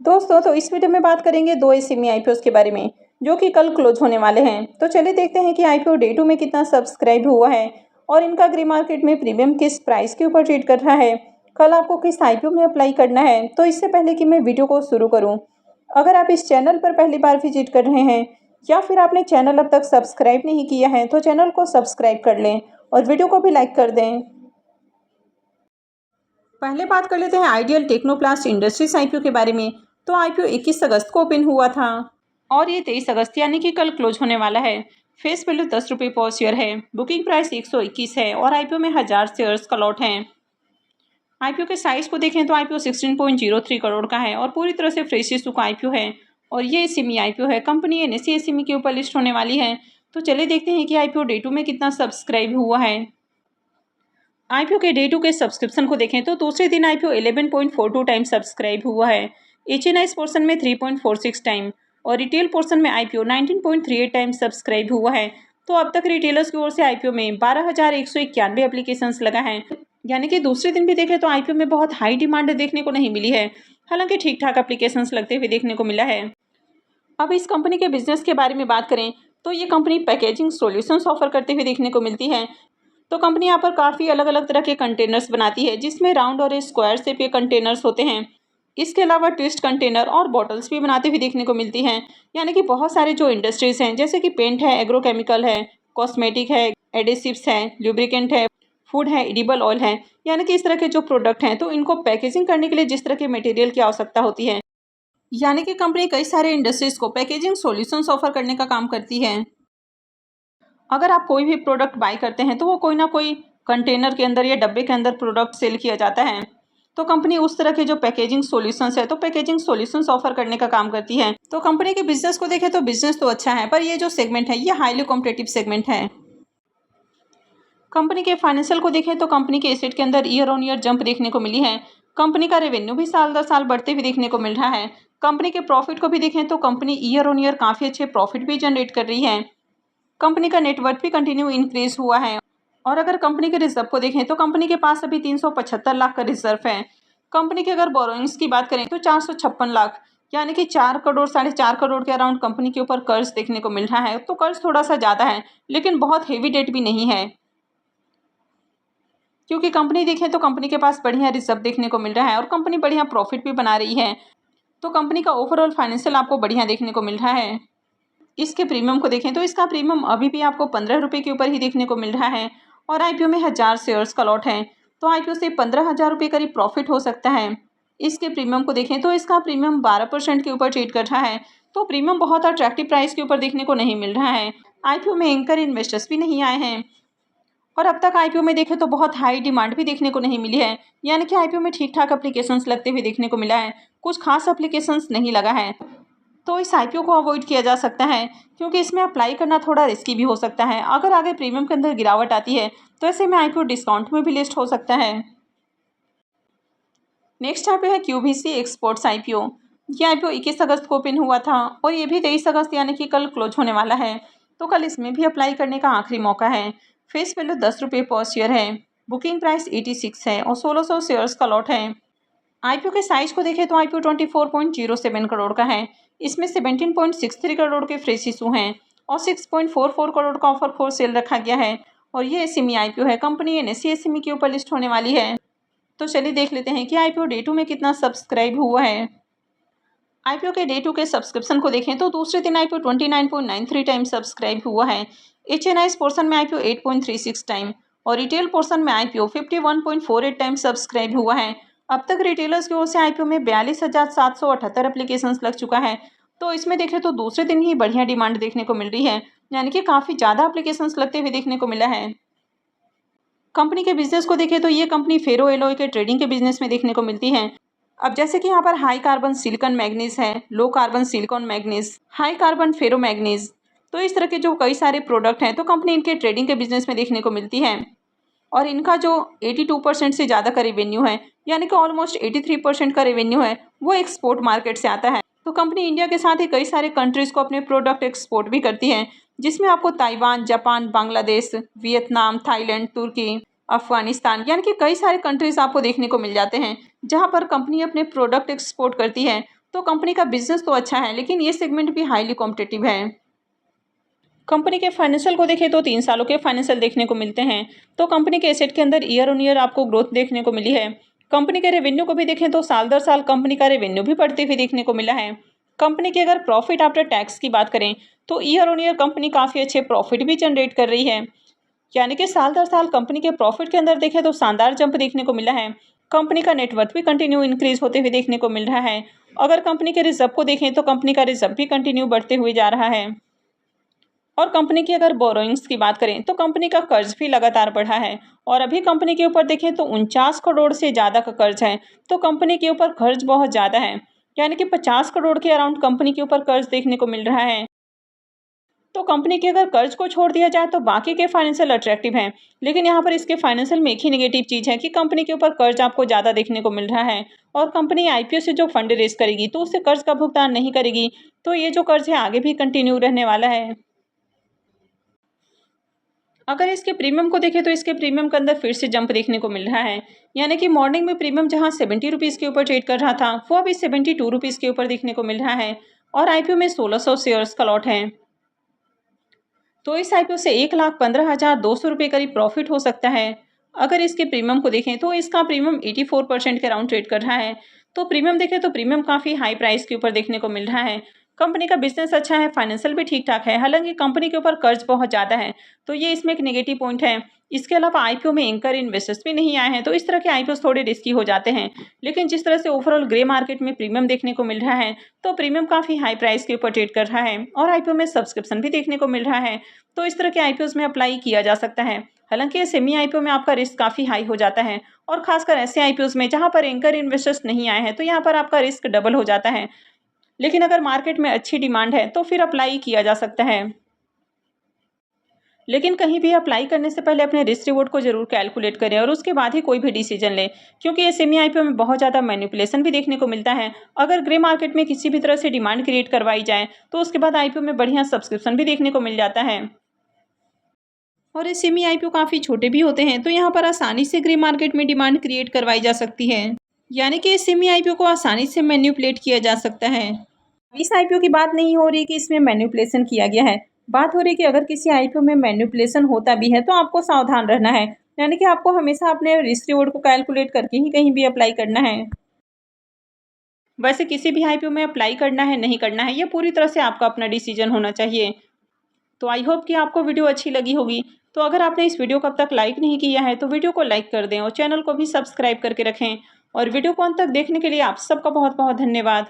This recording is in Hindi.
दोस्तों तो इस वीडियो में बात करेंगे दो एसएमई आईपीओस के बारे में जो कि कल क्लोज होने वाले हैं। तो चलिए देखते हैं कि आईपीओ डे 2 में कितना सब्सक्राइब हुआ है और इनका ग्रे मार्केट में प्रीमियम किस प्राइस के ऊपर ट्रेड कर रहा है। कल आपको किस आईपीओ में अप्लाई करना है। तो इससे पहले कि मैं वीडियो को शुरू करूं, अगर आप इस चैनल पर पहली बार विजिट कर रहे हैं या फिर आपने चैनल अब तक सब्सक्राइब नहीं किया है तो चैनल को सब्सक्राइब कर लें और वीडियो को भी लाइक कर दें। पहले बात कर लेते हैं आइडियल टेक्नोप्लास्ट इंडस्ट्रीज आईपीओ के बारे में। तो आईपीओ 21 अगस्त को ओपन हुआ था और ये 23 अगस्त यानी कि कल क्लोज होने वाला है। फेस वैल्यू 10 रुपये पर शेयर है। बुकिंग प्राइस 121 है और आईपीओ में 1000 शेयर्स का लॉट है। आईपीओ के साइज को देखें तो आईपीओ 16.03 करोड़ का है और पूरी तरह से फ्रेश इशू का आईपीओ है और ये एसएमई आईपीओ है। कंपनी एनएसई एसएमई के ऊपर लिस्ट होने वाली है। तो चलिए देखते हैं कि आईपीओ डे 2 में कितना सब्सक्राइब हुआ है। आईपीओ के डे 2 के सब्सक्रिप्शन को देखें तो दूसरे दिन आईपीओ 11.42 टाइम सब्सक्राइब हुआ है। एचएनआईस पोर्शन में 3.46 टाइम और रिटेल पोर्शन में आईपीओ 19.38 टाइम सब्सक्राइब हुआ है। तो अब तक रिटेलर्स की ओर से आईपीओ में 12,191 एप्लीकेशंस लगा है। यानी कि दूसरे दिन भी देखें तो आईपीओ में बहुत हाई डिमांड देखने को नहीं मिली है, हालांकि ठीक ठाक एप्लीकेशंस लगते हुए देखने को मिला है। अब इस कंपनी के बिजनेस के बारे में बात करें तो ये कंपनी पैकेजिंग सॉल्यूशंस ऑफर करते हुए देखने को मिलती है। तो कंपनी यहाँ पर काफ़ी अलग अलग तरह के कंटेनर्स बनाती है जिसमें राउंड और स्क्वायर शेप के कंटेनर्स होते हैं। इसके अलावा ट्विस्ट कंटेनर और बॉटल्स भी बनाते हुए देखने को मिलती हैं। यानी कि बहुत सारे जो इंडस्ट्रीज हैं जैसे कि पेंट है, एग्रोकेमिकल है, कॉस्मेटिक है, एडेसिव्स है, लुब्रिकेंट है, फूड है, एडिबल ऑयल है, यानी कि इस तरह के जो प्रोडक्ट हैं तो इनको पैकेजिंग करने के लिए जिस तरह के मटेरियल की आवश्यकता होती है, यानी कि कंपनी कई सारे इंडस्ट्रीज को पैकेजिंग सॉल्यूशंस ऑफर करने का काम करती है। अगर आप कोई भी प्रोडक्ट बाय करते हैं तो वो कोई ना कोई कंटेनर के अंदर या डब्बे के अंदर प्रोडक्ट सेल किया जाता है। तो कंपनी उस तरह के जो पैकेजिंग सॉल्यूशंस है तो पैकेजिंग सॉल्यूशंस ऑफर करने का काम करती है। तो कंपनी के बिजनेस को देखें तो बिजनेस तो अच्छा है, पर ये जो सेगमेंट है ये हाईली कॉम्पिटिटिव सेगमेंट है। कंपनी के फाइनेंशियल को देखें तो कंपनी के एसेट के अंदर ईयर ऑन ईयर जंप देखने को मिली है। कंपनी का रेवेन्यू भी साल दर साल बढ़ते हुए देखने को मिल रहा है। कंपनी के प्रॉफिट को भी देखें तो कंपनी ईयर ऑन ईयर काफ़ी अच्छे प्रॉफिट भी जनरेट कर रही है। कंपनी का नेटवर्थ भी कंटिन्यू इंक्रीज हुआ है और अगर कंपनी के रिजर्व को देखें तो कंपनी के पास अभी 375 लाख का रिजर्व है। कंपनी के अगर बोरोइंग्स की बात करें तो 456 लाख, यानी कि 4 करोड़ 4.5 करोड़ के अराउंड कंपनी के ऊपर कर्ज देखने को मिल रहा है। तो कर्ज थोड़ा सा ज़्यादा है लेकिन बहुत हेवी डेट भी नहीं है, क्योंकि कंपनी देखें तो कंपनी के पास बढ़िया रिजर्व देखने को मिल रहा है और कंपनी बढ़िया प्रॉफिट भी बना रही है। तो कंपनी का ओवरऑल फाइनेंशियल आपको बढ़िया देखने को मिल रहा है। इसके प्रीमियम को देखें तो इसका प्रीमियम अभी भी आपको 15 रुपये के ऊपर ही देखने को मिल रहा है और आईपीओ में 1000 शेयर्स का लॉट है। तो आईपीओ से 15,000 रुपये करीब प्रॉफिट हो सकता है। इसके प्रीमियम को देखें तो इसका प्रीमियम 12% के ऊपर ट्रेड कर रहा है। तो प्रीमियम बहुत अट्रैक्टिव प्राइस के ऊपर देखने को नहीं मिल रहा है। आईपीओ में एंकर इन्वेस्टर्स भी नहीं आए हैं और अब तक आईपीओ में देखें तो बहुत हाई डिमांड भी देखने को नहीं मिली है। यानी कि आईपीओ में ठीक ठाक एप्लीकेशंस लगते हुए देखने को मिला है, कुछ खास एप्लीकेशंस नहीं लगा है। तो इस आईपीओ को अवॉइड किया जा सकता है क्योंकि इसमें अप्लाई करना थोड़ा रिस्की भी हो सकता है। अगर आगे प्रीमियम के अंदर गिरावट आती है तो ऐसे में आईपीओ डिस्काउंट में भी लिस्ट हो सकता है। नेक्स्ट आईपीओ है क्यूबीसी एक्सपोर्ट्स आईपीओ। ये आईपीओ 21 अगस्त को ओपन हुआ था और ये भी 23 अगस्त यानी कि कल क्लोज होने वाला है। तो कल इसमें भी अप्लाई करने का आखिरी मौका है। फेस वैल्यू 10 रुपये पर शेयर है। बुकिंग प्राइस 86 है और 1600 शेयर्स का लॉट है। आईपीओ के साइज को देखें तो आईपीओ 24.07 करोड़ का है। इसमें 17.63 करोड़ के फ्रेश इशू हैं और 6.44 करोड़ का ऑफर फॉर सेल रखा गया है और ये एसएमई आईपीओ है। कंपनी एनएसई एसएमई के ऊपर लिस्ट होने वाली है। तो चलिए देख लेते हैं कि आईपीओ डे 2 में कितना सब्सक्राइब हुआ है। आईपीओ के डे 2 के सब्सक्रिप्शन को देखें तो दूसरे दिन आईपीओ 29.93 टाइम सब्सक्राइब हुआ है। एचएनआईस पोर्शन में आईपीओ 8.36 टाइम और रिटेल पोर्शन में आईपीओ 51.48 टाइम सब्सक्राइब हुआ है। अब तक रिटेलर्स की ओर से आईपीओ में 42,778 एप्लीकेशंस लग चुका है। तो इसमें देखें तो दूसरे दिन ही बढ़िया डिमांड देखने को मिल रही है, यानी कि काफ़ी ज़्यादा एप्लीकेशंस लगते हुए देखने को मिला है। कंपनी के बिजनेस को देखें तो ये कंपनी फेरो एलॉय के ट्रेडिंग के बिजनेस में देखने को मिलती है। अब जैसे कि यहाँ पर हाई कार्बन सिलिकॉन मैग्नीज है, low carbon silicon manganese, high carbon ferro manganese, तो इस तरह के जो कई सारे प्रोडक्ट हैं तो कंपनी इनके ट्रेडिंग के बिजनेस में देखने को मिलती है और इनका जो 82% से ज़्यादा का रेवेन्यू है, यानी कि ऑलमोस्ट 83% का रेवेन्यू है, वो एक्सपोर्ट मार्केट से आता है। तो कंपनी इंडिया के साथ ही कई सारे कंट्रीज़ को अपने प्रोडक्ट एक्सपोर्ट भी करती है, जिसमें आपको Taiwan, Japan, Bangladesh, Vietnam, Thailand, तुर्की, अफगानिस्तान, यानी कि कई सारे कंट्रीज़ आपको देखने को मिल जाते हैं जहाँ पर कंपनी अपने प्रोडक्ट एक्सपोर्ट करती है तो कंपनी का बिजनेस तो अच्छा है, लेकिन ये सेगमेंट भी हाईली कॉम्पिटिटिव है। कंपनी के फाइनेंशियल को देखें तो 3 सालों के फाइनेंशियल देखने को मिलते हैं। तो कंपनी के एसेट के अंदर ईयर ऑन ईयर आपको ग्रोथ देखने को मिली है। कंपनी के रेवेन्यू को भी देखें तो साल दर साल कंपनी का रेवेन्यू भी बढ़ते हुए देखने को मिला है। कंपनी की अगर प्रॉफिट आफ्टर टैक्स की बात करें तो ईयर ऑन ईयर कंपनी काफ़ी अच्छे प्रॉफिट भी जनरेट कर रही है। यानी कि साल दर साल कंपनी के प्रॉफिट के अंदर देखें तो शानदार जंप देखने को मिला है। कंपनी का नेटवर्थ भी कंटिन्यू इंक्रीज होते हुए देखने को मिल रहा है। अगर कंपनी के रिजर्व को देखें तो कंपनी का रिजर्व भी कंटिन्यू बढ़ते हुए जा रहा है। और कंपनी की अगर बोरोइंग्स की बात करें तो कंपनी का कर्ज भी लगातार बढ़ा है। और अभी कंपनी के ऊपर देखें तो 49 करोड़ से ज़्यादा का कर्ज है। तो कंपनी के ऊपर कर्ज बहुत ज़्यादा है, यानी कि 50 करोड़ के अराउंड कंपनी के ऊपर कर्ज देखने को मिल रहा है। तो कंपनी के अगर कर्ज को छोड़ दिया जाए तो बाकी के फाइनेंशियल अट्रैक्टिव हैं, लेकिन यहाँ पर इसके फाइनेंशियल में एक ही नेगेटिव चीज़ है कि कंपनी के ऊपर कर्ज आपको ज़्यादा देखने को मिल रहा है। और कंपनी आईपीओ से जो फंड रेज करेगी तो उससे कर्ज का भुगतान नहीं करेगी, तो ये जो कर्ज है आगे भी कंटिन्यू रहने वाला है। अगर इसके प्रीमियम को देखें तो इसके प्रीमियम के अंदर फिर से जंप देखने को मिल रहा है। यानी कि मॉर्निंग में प्रीमियम जहां 70 रुपीज़ के ऊपर ट्रेड कर रहा था वो अभी 72 रुपीज़ के ऊपर देखने को मिल रहा है। और आईपीओ में 1600 शेयर्स का लॉट है। तो इस आईपीओ से 1,15,200 रुपये करीब प्रॉफिट हो सकता है। अगर इसके प्रीमियम को देखें तो इसका प्रीमियम 84% के अराउंड ट्रेड कर रहा है। तो प्रीमियम देखें तो प्रीमियम काफ़ी हाई प्राइस के ऊपर देखने को मिल रहा है। कंपनी का बिजनेस अच्छा है, फाइनेंशियल भी ठीक ठाक है, हालांकि कंपनी के ऊपर कर्ज बहुत ज़्यादा है, तो ये इसमें एक नेगेटिव पॉइंट है। इसके अलावा आईपीओ में एंकर इन्वेस्टर्स भी नहीं आए हैं, तो इस तरह के आईपीओ थोड़े रिस्की हो जाते हैं। लेकिन जिस तरह से ओवरऑल ग्रे मार्केट में प्रीमियम देखने को मिल रहा है, तो प्रीमियम काफ़ी हाई प्राइस के ऊपर ट्रेड कर रहा है और आईपीओ में सब्सक्रिप्शन भी देखने को मिल रहा है। तो इस तरह के आईपीओज में अप्लाई किया जा सकता है। हालांकि सेमी आईपीओ में आपका रिस्क काफ़ी हाई हो जाता है, और खासकर ऐसे आईपीओज में जहां पर एंकर इन्वेस्टर्स नहीं आए हैं, तो यहाँ पर आपका रिस्क डबल हो जाता है। लेकिन अगर मार्केट में अच्छी डिमांड है तो फिर अप्लाई किया जा सकता है। लेकिन कहीं भी अप्लाई करने से पहले अपने रिस्क रिवॉर्ड को जरूर कैलकुलेट करें और उसके बाद ही कोई भी डिसीजन लें, क्योंकि ये सेमी आईपीओ में बहुत ज़्यादा मैनिपुलेशन भी देखने को मिलता है। अगर ग्रे मार्केट में किसी भी तरह से डिमांड क्रिएट करवाई जाए तो उसके बाद आईपीओ में बढ़िया सब्सक्रिप्शन भी देखने को मिल जाता है। और ये सेमी आईपीओ काफ़ी छोटे भी होते हैं, तो यहाँ पर आसानी से ग्रे मार्केट में डिमांड क्रिएट करवाई जा सकती है। यानी कि सेमी आईपीओ को आसानी से मैनिपुलेट किया जा सकता है। इस आईपीओ की बात नहीं हो रही कि इसमें मैनिपुलेशन किया गया है, बात हो रही कि अगर किसी आईपीओ में मैनिपुलेशन होता भी है तो आपको सावधान रहना है। यानी कि आपको हमेशा अपने रिस्क रिवॉर्ड को कैलकुलेट करके ही कहीं भी अप्लाई करना है। वैसे किसी भी आईपीओ में अप्लाई करना है नहीं करना है, ये पूरी तरह से आपका अपना डिसीजन होना चाहिए। तो आई होप कि आपको वीडियो अच्छी लगी होगी। तो अगर आपने इस वीडियो को अब तक लाइक नहीं किया है तो वीडियो को लाइक कर दें और चैनल को भी सब्सक्राइब करके रखें। और वीडियो को अंत तक देखने के लिए आप सबका बहुत बहुत धन्यवाद।